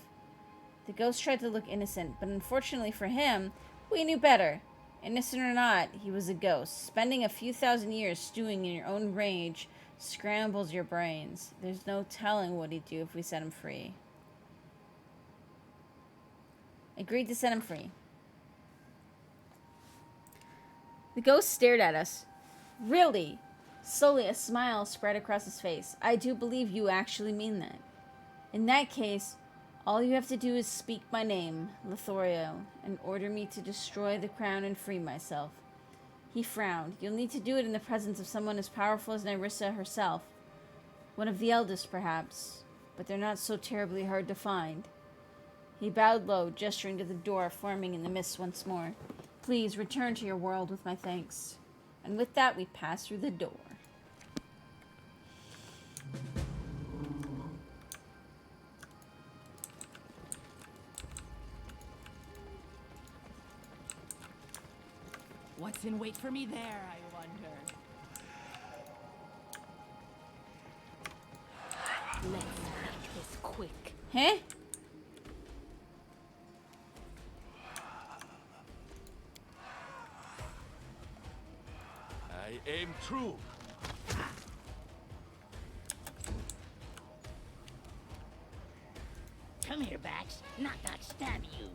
The ghost tried to look innocent, but unfortunately for him, we knew better. Innocent or not, he was a ghost. Spending a few thousand years stewing in your own rage scrambles your brains. There's no telling what he'd do if we set him free. Agreed to set him free. The ghost stared at us. Really? Slowly, a smile spread across his face. I do believe you actually mean that. In that case, all you have to do is speak my name, Lithorio, and order me to destroy the crown and free myself. He frowned. You'll need to do it in the presence of someone as powerful as Nyrissa herself. One of the eldest, perhaps, but they're not so terribly hard to find. He bowed low, gesturing to the door forming in the mist once more. Please return to your world with my thanks. And with that, we passed through the door. What's in wait for me there, I wonder? Let's make this quick. Huh? I aim true. Come here, Bax. Knock knock stab you.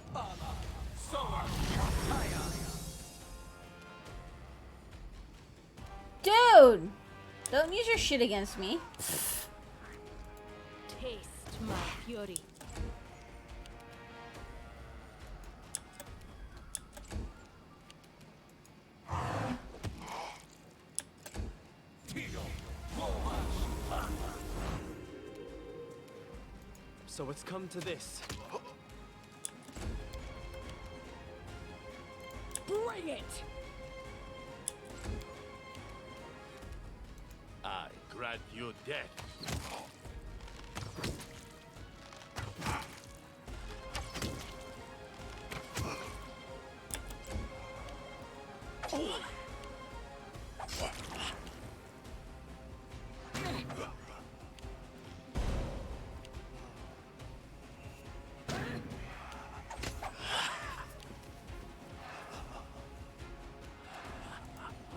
Dude! Don't use your shit against me. Taste my fury. So it's come to this. Bring it! I grant you death.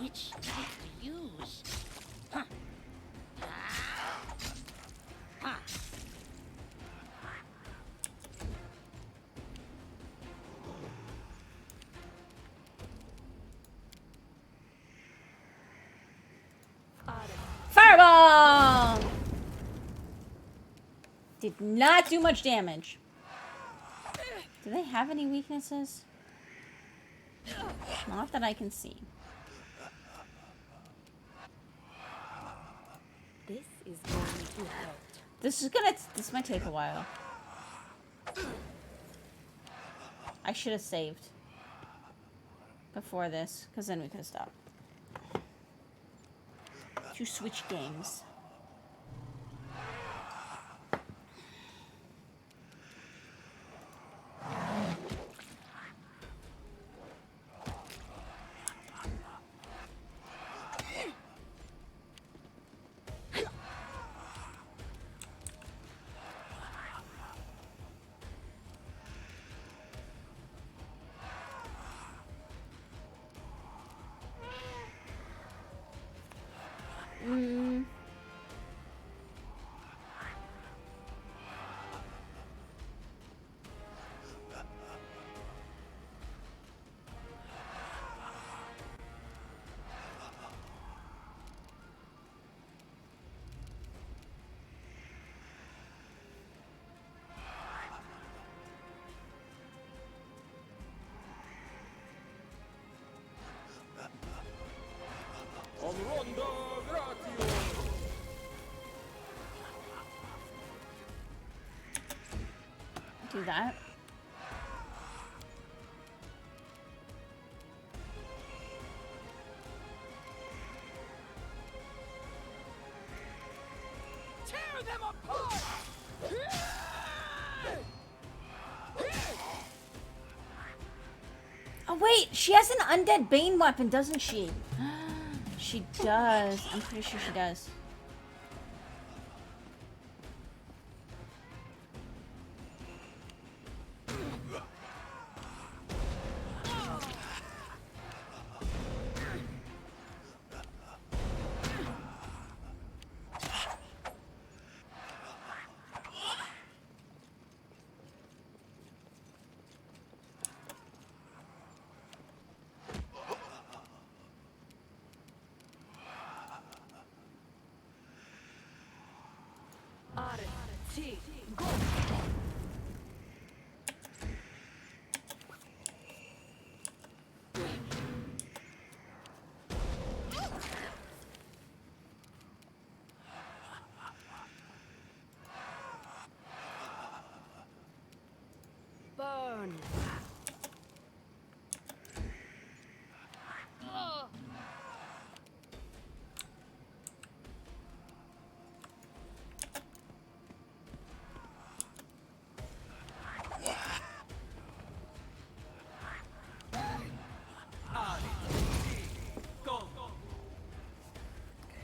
Which knife to use? Huh. Huh. Fireball! Did not do much damage. Do they have any weaknesses? Not that I can see. This is going to hurt. This might take a while. I should have saved before this, because then we could have stopped. To switch games. Do that. Tear them apart! Oh wait, she has an undead Bane weapon, doesn't she? She does. I'm pretty sure she does. Burn.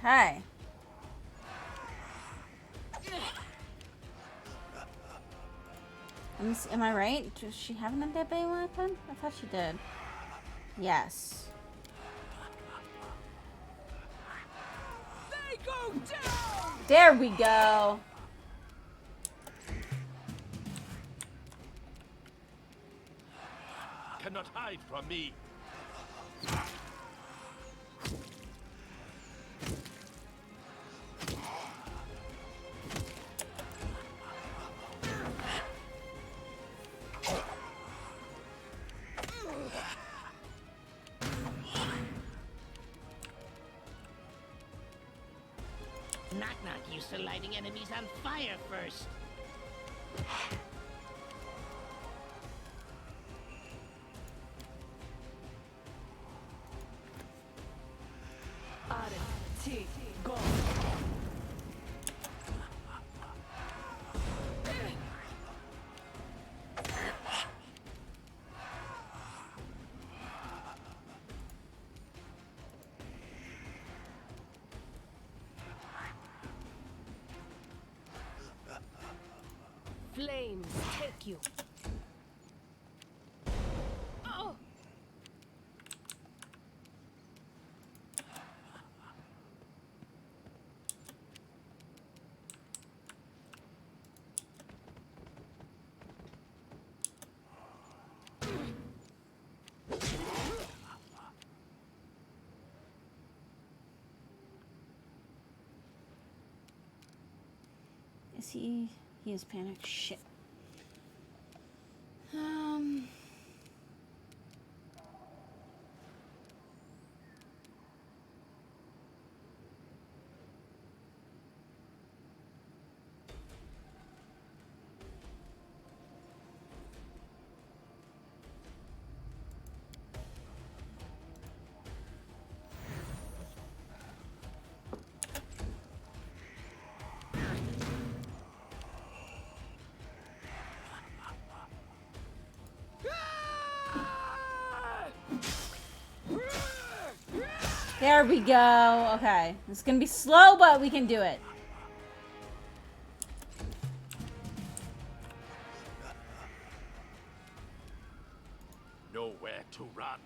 Okay. Let me see, am I right? Does she have an undead Bane weapon? I thought she did. Yes. They go down! There we go. cannot hide from me. Knock Knock used to lighting enemies on fire first. Go. Flames take you. Oh. Is he? He is panicked. Shit. There we go. Okay. It's gonna be slow, but we can do it. Nowhere to run.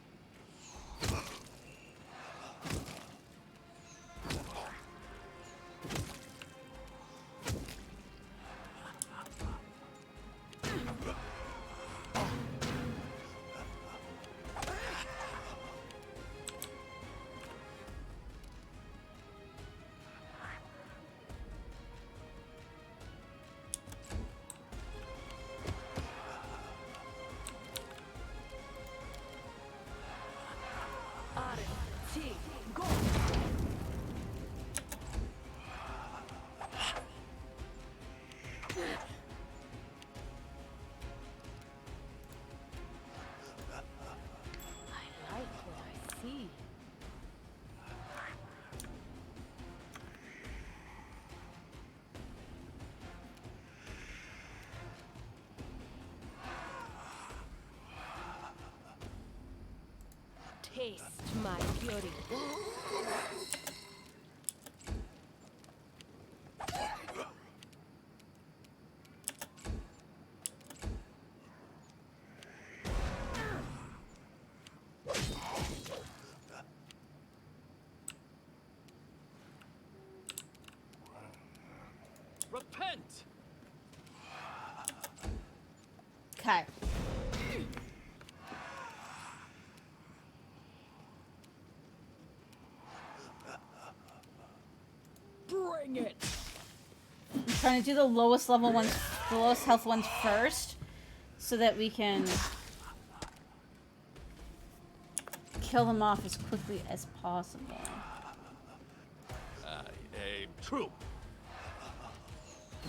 Go. I like what I see. Taste my fury. Repent! Okay. Bring it. I'm trying to do the lowest level ones, the lowest health ones first, so that we can kill them off as quickly as possible. I aim true.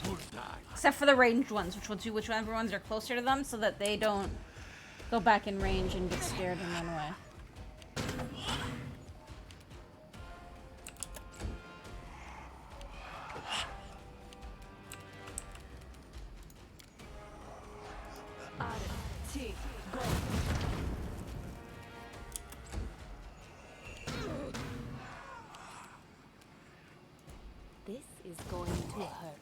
Bullseye. Except for the ranged ones, whichever ones are closer to them, so that they don't go back in range and get scared and run away. Go. This is going to hurt.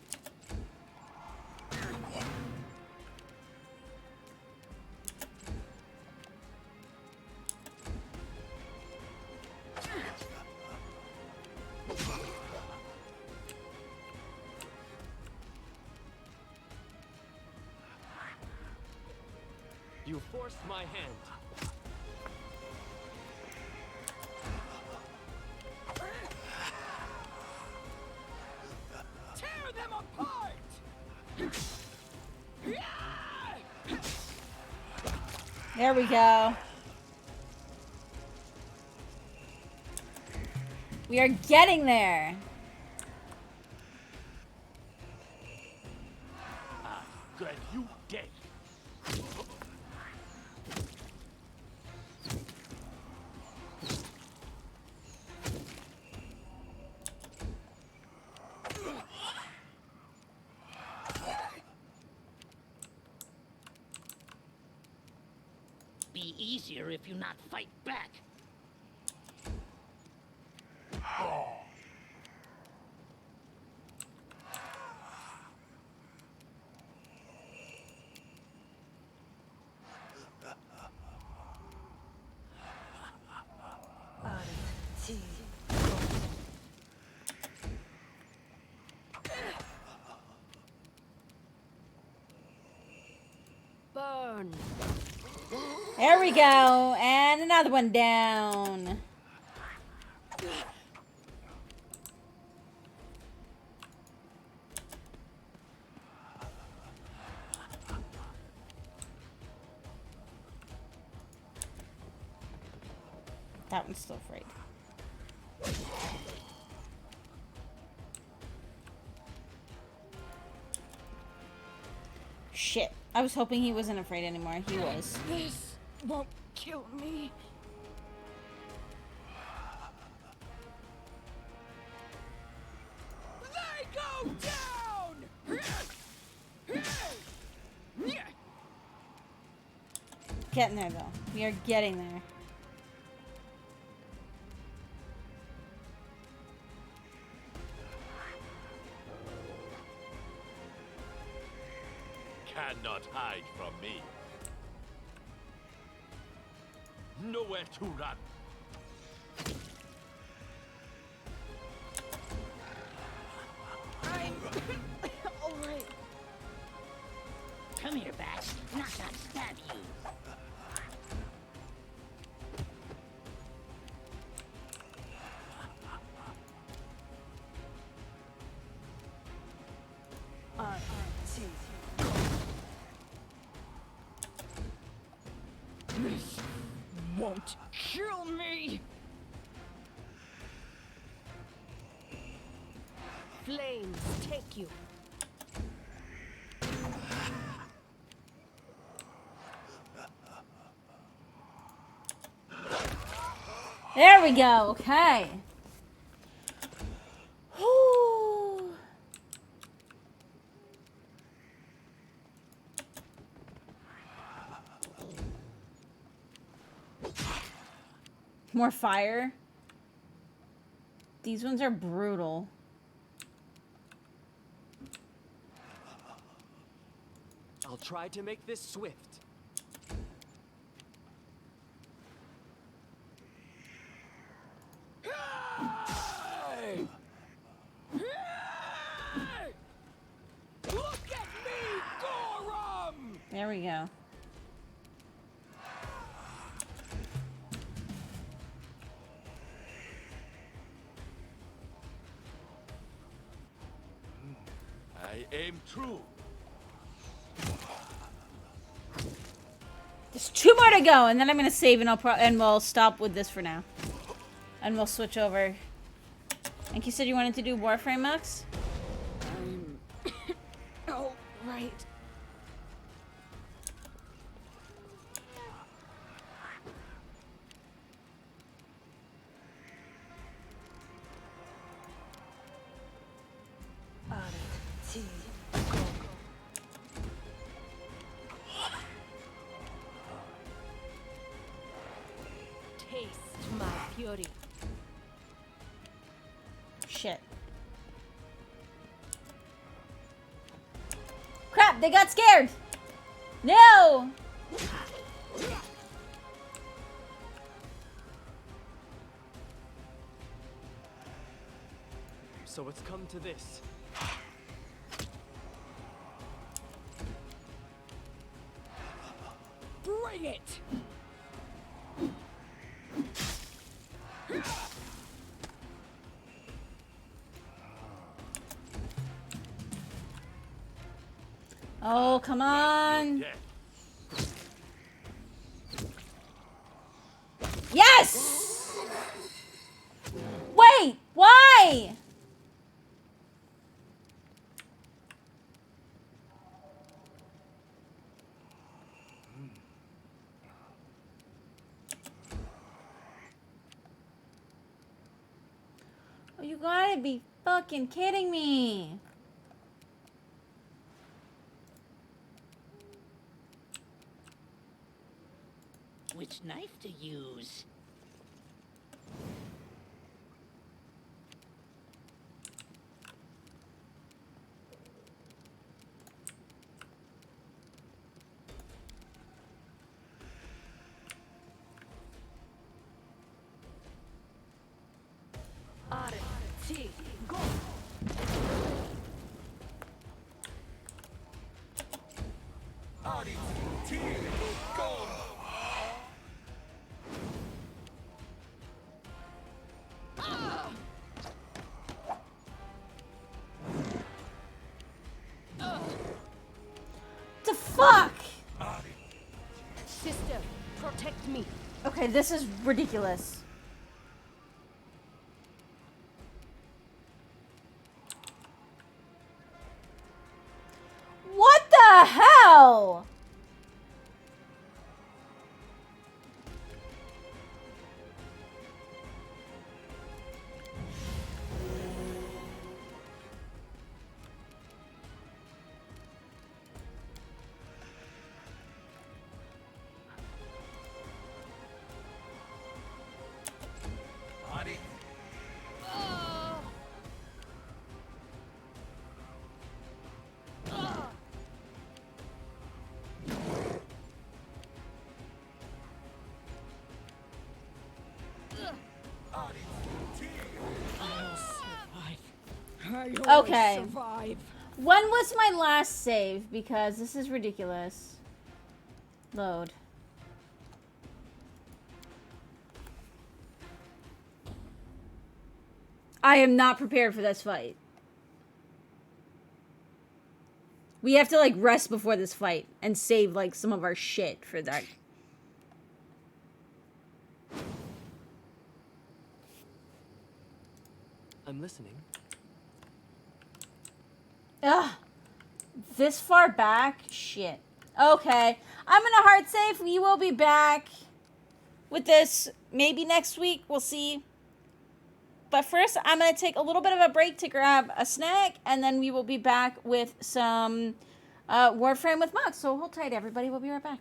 You forced my hand. apart! There we go. We are getting there. Good, you dead. Be easier if you not fight back. Burn. There we go. And another one down. That one's still afraid. Shit. I was hoping he wasn't afraid anymore. He was. This won't kill me. They go down! Getting there, though. We are getting there. Cannot hide from me. Nowhere to run. Alright. Come here, Bat. Not stab you. This won't kill me. Flames take you. There we go. Okay. Whew. More fire. These ones are brutal. I'll try to make this swift. Hey! Hey! Look at me, Gorham! There we go. I aim true. There's 2 more to go, and then I'm gonna save, and and we'll stop with this for now, and we'll switch over. I think you said you wanted to do Warframe, Max? Oh, right. Taste my fury. Shit. Crap, they got scared! No! So it's come to this. Bring it! Oh, come on. Death. Yes! Wait, why? Oh, you gotta be fucking kidding me. Which knife to use? R, T, go. The fuck? Sister, protect me. Okay, this is ridiculous. What the hell? I always Okay. survive. When was my last save? Because this is ridiculous. Load. I am not prepared for this fight. We have to, like, rest before this fight and save, like, some of our shit for that. I'm listening. Ugh. This far back? Shit. Okay. I'm gonna hard save. We will be back with this maybe next week. We'll see. But first, I'm going to take a little bit of a break to grab a snack, and then we will be back with some Warframe with mods. So hold tight, everybody. We'll be right back.